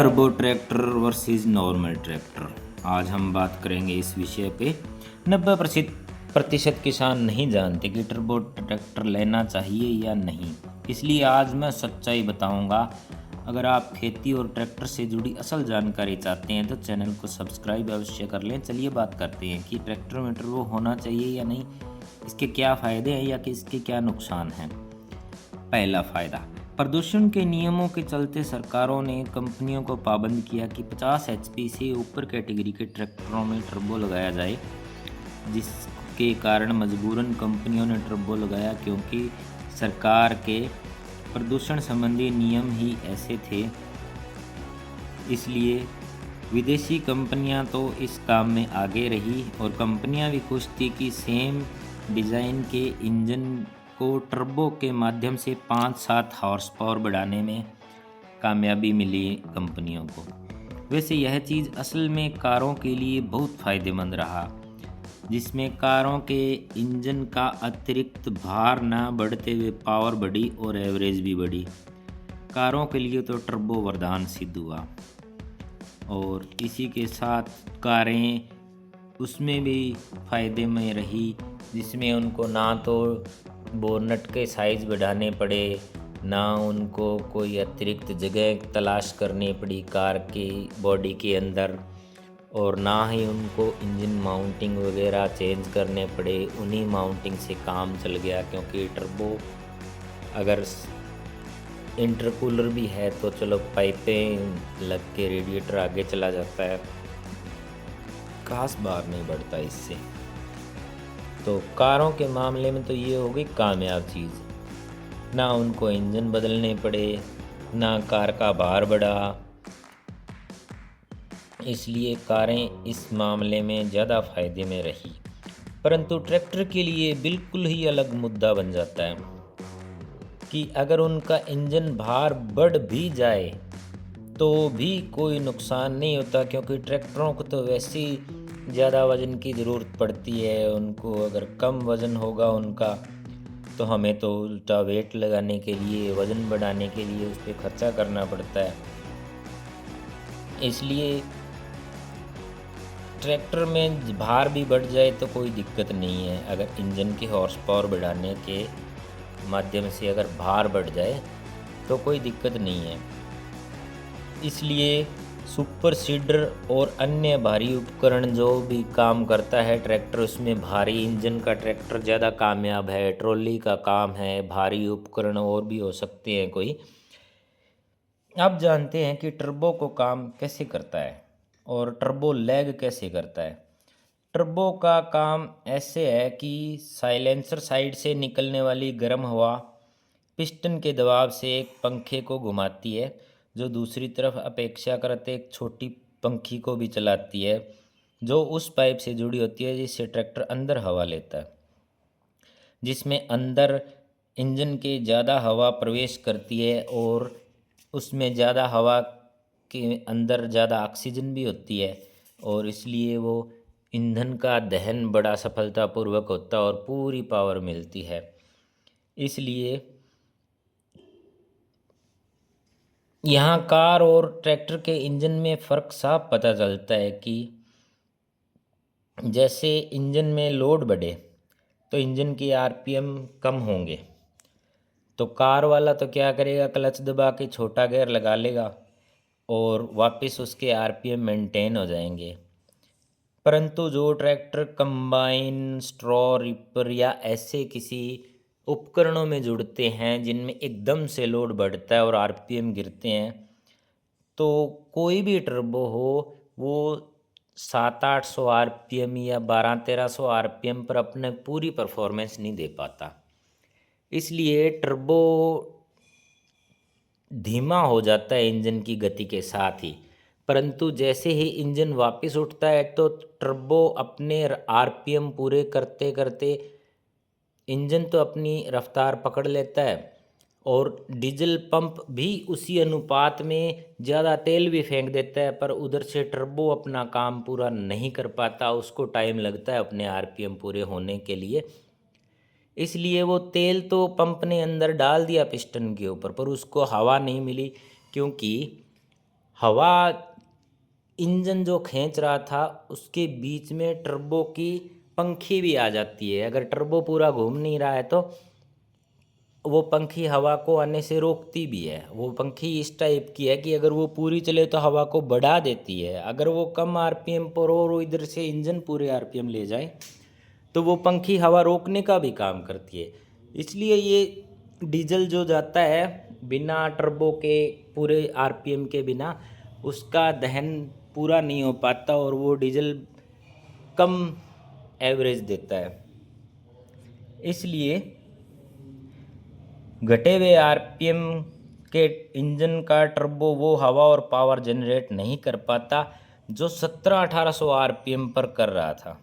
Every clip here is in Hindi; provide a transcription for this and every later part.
Turbo tractor versus normal tractor. आज हम बात करेंगे इस विषय पे। 90% किसान नहीं जानते कि टर्बो ट्रैक्टर लेना चाहिए या नहीं, इसलिए आज मैं सच्चाई बताऊंगा। अगर आप खेती और ट्रैक्टर से जुड़ी असल जानकारी चाहते हैं तो चैनल को सब्सक्राइब अवश्य कर लें। चलिए बात करते हैं कि ट्रैक्टर में टर्बो होना चाहिए या नहीं, इसके क्या फ़ायदे हैं या कि इसके क्या नुकसान हैं। पहला फ़ायदा, प्रदूषण के नियमों के चलते सरकारों ने कंपनियों को पाबंद किया कि 50 एचपी से ऊपर कैटेगरी के ट्रैक्टरों में टर्बो लगाया जाए, जिसके कारण मजबूरन कंपनियों ने टर्बो लगाया, क्योंकि सरकार के प्रदूषण संबंधी नियम ही ऐसे थे। इसलिए विदेशी कंपनियां तो इस काम में आगे रही और कंपनियां भी खुश थी कि सेम डिज़ाइन के इंजन को टर्बो के माध्यम से 5-7 हॉर्स पावर बढ़ाने में कामयाबी मिली कंपनियों को। वैसे यह चीज़ असल में कारों के लिए बहुत फ़ायदेमंद रहा, जिसमें कारों के इंजन का अतिरिक्त भार ना बढ़ते हुए पावर बढ़ी और एवरेज भी बढ़ी। कारों के लिए तो टर्बो वरदान सिद्ध हुआ और इसी के साथ कारें उसमें भी फ़ायदे में रही, जिसमें उनको ना तो बोनट के साइज़ बढ़ाने पड़े, ना उनको कोई अतिरिक्त जगह तलाश करनी पड़ी कार की बॉडी के अंदर, और ना ही उनको इंजन माउंटिंग वगैरह चेंज करने पड़े। उन्हीं माउंटिंग से काम चल गया, क्योंकि टर्बो अगर इंटरकूलर भी है तो चलो पाइपें लग के रेडिएटर आगे चला जाता है, खास बार नहीं बढ़ता इससे। तो कारों के मामले में तो ये हो गई कामयाब चीज़, ना उनको इंजन बदलने पड़े, ना कार का भार बढ़ा। इसलिए कारें इस मामले में ज़्यादा फ़ायदे में रही। परंतु ट्रैक्टर के लिए बिल्कुल ही अलग मुद्दा बन जाता है कि अगर उनका इंजन भार बढ़ भी जाए तो भी कोई नुकसान नहीं होता, क्योंकि ट्रैक्टरों को तो वैसे ही ज़्यादा वज़न की ज़रूरत पड़ती है। उनको अगर कम वज़न होगा उनका, तो हमें तो उल्टा वेट लगाने के लिए, वज़न बढ़ाने के लिए उस पर खर्चा करना पड़ता है। इसलिए ट्रैक्टर में भार भी बढ़ जाए तो कोई दिक्कत नहीं है। अगर इंजन की हॉर्स पावर बढ़ाने के माध्यम से अगर भार बढ़ जाए तो कोई दिक्कत नहीं है। इसलिए सुपर सीडर और अन्य भारी उपकरण जो भी काम करता है ट्रैक्टर, उसमें भारी इंजन का ट्रैक्टर ज़्यादा कामयाब है। ट्रॉली का काम है, भारी उपकरण और भी हो सकते हैं कोई। अब जानते हैं कि टर्बो को काम कैसे करता है और टर्बो लैग कैसे करता है। टर्बो का काम ऐसे है कि साइलेंसर साइड से निकलने वाली गर्म हवा पिस्टन के दबाव से एक पंखे को घुमाती है, जो दूसरी तरफ अपेक्षाकृत एक छोटी पंखी को भी चलाती है, जो उस पाइप से जुड़ी होती है जिससे ट्रैक्टर अंदर हवा लेता है, जिसमें अंदर इंजन के ज़्यादा हवा प्रवेश करती है और उसमें ज़्यादा हवा के अंदर ज़्यादा ऑक्सीजन भी होती है, और इसलिए वो ईंधन का दहन बड़ा सफलतापूर्वक होता है और पूरी पावर मिलती है। इसलिए यहाँ कार और ट्रैक्टर के इंजन में फ़र्क साफ पता चलता है कि जैसे इंजन में लोड बढ़े तो इंजन की आरपीएम कम होंगे, तो कार वाला तो क्या करेगा, क्लच दबा के छोटा गियर लगा लेगा और वापस उसके आरपीएम मेंटेन हो जाएंगे। परंतु जो ट्रैक्टर कंबाइन, स्ट्रॉ रीपर या ऐसे किसी उपकरणों में जुड़ते हैं जिनमें एकदम से लोड बढ़ता है और आरपीएम गिरते हैं, तो कोई भी टर्बो हो वो 700-800 आरपीएम या 1200-1300 आरपीएम पर अपने पूरी परफॉर्मेंस नहीं दे पाता। इसलिए टर्बो धीमा हो जाता है इंजन की गति के साथ ही। परंतु जैसे ही इंजन वापस उठता है तो टर्बो अपने आरपीएम पूरे करते करते इंजन तो अपनी रफ्तार पकड़ लेता है और डीजल पंप भी उसी अनुपात में ज़्यादा तेल भी फेंक देता है, पर उधर से टर्बो अपना काम पूरा नहीं कर पाता, उसको टाइम लगता है अपने आरपीएम पूरे होने के लिए। इसलिए वो तेल तो पंप ने अंदर डाल दिया पिस्टन के ऊपर, पर उसको हवा नहीं मिली, क्योंकि हवा इंजन जो खींच रहा था उसके बीच में टर्बो की पंखी भी आ जाती है। अगर टर्बो पूरा घूम नहीं रहा है तो वो पंखी हवा को आने से रोकती भी है। वो पंखी इस टाइप की है कि अगर वो पूरी चले तो हवा को बढ़ा देती है, अगर वो कम आरपीएम पर और वो इधर से इंजन पूरे आरपीएम ले जाए तो वो पंखी हवा रोकने का भी काम करती है। इसलिए ये डीजल जो जाता है बिना टर्बो के पूरे आरपीएम के बिना, उसका दहन पूरा नहीं हो पाता और वो डीजल कम एवरेज देता है। इसलिए घटे हुए आरपीएम के इंजन का टर्बो वो हवा और पावर जनरेट नहीं कर पाता जो 1700-1800 आरपीएम पर कर रहा था।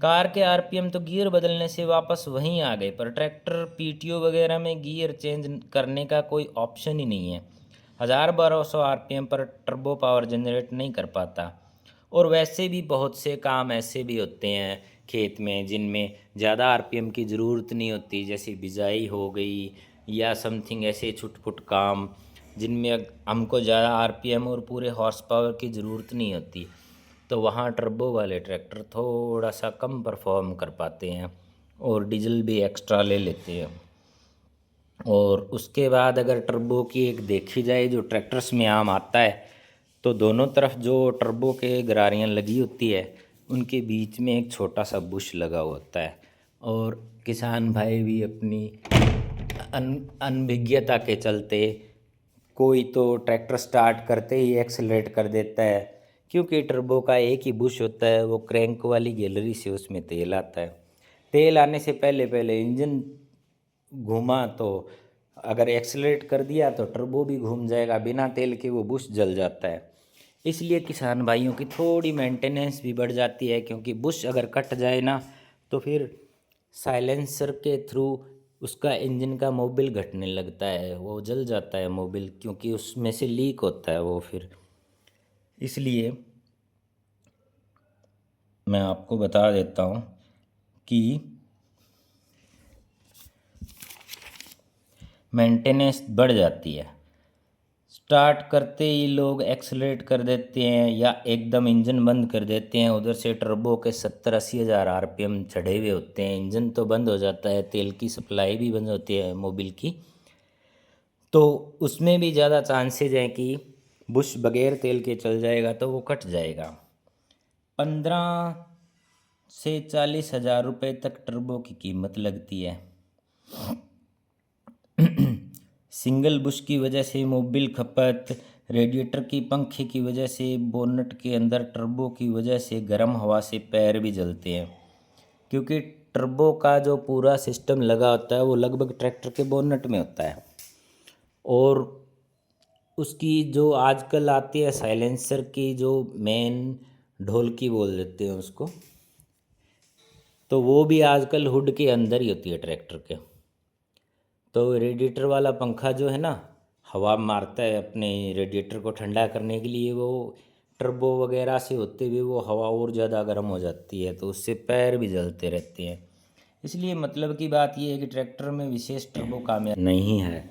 कार के आरपीएम तो गियर बदलने से वापस वहीं आ गए, पर ट्रैक्टर पीटीओ वगैरह में गियर चेंज करने का कोई ऑप्शन ही नहीं है। 1000-1200 आरपीएम पर टर्बो पावर जनरेट नहीं कर पाता। और वैसे भी बहुत से काम ऐसे भी होते हैं खेत में जिनमें ज़्यादा आरपीएम की ज़रूरत नहीं होती, जैसे बिजाई हो गई या समथिंग ऐसे छुटपुट काम जिनमें हमको ज़्यादा आरपीएम और पूरे हॉर्स पावर की ज़रूरत नहीं होती, तो वहाँ टर्बो वाले ट्रैक्टर थोड़ा सा कम परफॉर्म कर पाते हैं और डीजल भी एक्स्ट्रा ले लेते हैं। और उसके बाद अगर टर्बो की एक देखी जाए जो ट्रैक्टर्स में आम आता है, तो दोनों तरफ जो टर्बो के गरारियाँ लगी होती है उनके बीच में एक छोटा सा बुश लगा होता है। और किसान भाई भी अपनी अनभिज्ञता के चलते कोई तो ट्रैक्टर स्टार्ट करते ही एक्सेलरेट कर देता है, क्योंकि टर्बो का एक ही बुश होता है, वो क्रैंक वाली गैलरी से उसमें तेल आता है। तेल आने से पहले पहले इंजन घूमा तो अगर एक्सेलरेट कर दिया तो टर्बो भी घूम जाएगा, बिना तेल के वो बुश जल जाता है। इसलिए किसान भाइयों की थोड़ी मेंटेनेंस भी बढ़ जाती है, क्योंकि बुश अगर कट जाए ना तो फिर साइलेंसर के थ्रू उसका इंजन का मोबिल घटने लगता है, वो जल जाता है मोबिल, क्योंकि उसमें से लीक होता है वो फिर। इसलिए मैं आपको बता देता हूँ कि मेंटेनेंस बढ़ जाती है। स्टार्ट करते ही लोग एक्सलेट कर देते हैं या एकदम इंजन बंद कर देते हैं, उधर से टर्बो के 70-80 हज़ार आरपीएम चढ़े हुए होते हैं, इंजन तो बंद हो जाता है, तेल की सप्लाई भी बंद होती है मोबिल की, तो उसमें भी ज़्यादा चांसेज हैं कि बुश बगैर तेल के चल जाएगा तो वो कट जाएगा। 15 से 40 हज़ार रुपये तक टर्बो की कीमत लगती है। सिंगल बुश की वजह से मोबिल खपत, रेडिएटर की पंखे की वजह से, बोनट के अंदर टर्बो की वजह से गर्म हवा से पैर भी जलते हैं, क्योंकि टर्बो का जो पूरा सिस्टम लगा होता है वो लगभग ट्रैक्टर के बोनट में होता है। और उसकी जो आजकल आती है साइलेंसर की जो मेन ढोलकी बोल देते हैं उसको, तो वो भी आजकल हुड के अंदर ही होती है ट्रैक्टर के। तो रेडिएटर वाला पंखा जो है ना, हवा मारता है अपने रेडिएटर को ठंडा करने के लिए, वो टर्बो वगैरह से होते हुए वो हवा और ज़्यादा गर्म हो जाती है, तो उससे पैर भी जलते रहते हैं। इसलिए मतलब की बात ये है कि ट्रैक्टर में विशेष टर्बो कामयाब नहीं है,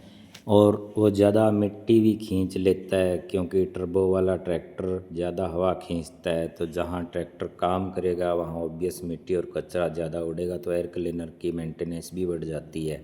और वो ज़्यादा मिट्टी भी खींच लेता है, क्योंकि टर्बो वाला ट्रैक्टर ज़्यादा हवा खींचता है, तो जहाँ ट्रैक्टर काम करेगा वहाँ ऑब्वियस मिट्टी और कचरा ज़्यादा उड़ेगा, तो एयर क्लीनर की मेंटेनेंस भी बढ़ जाती है।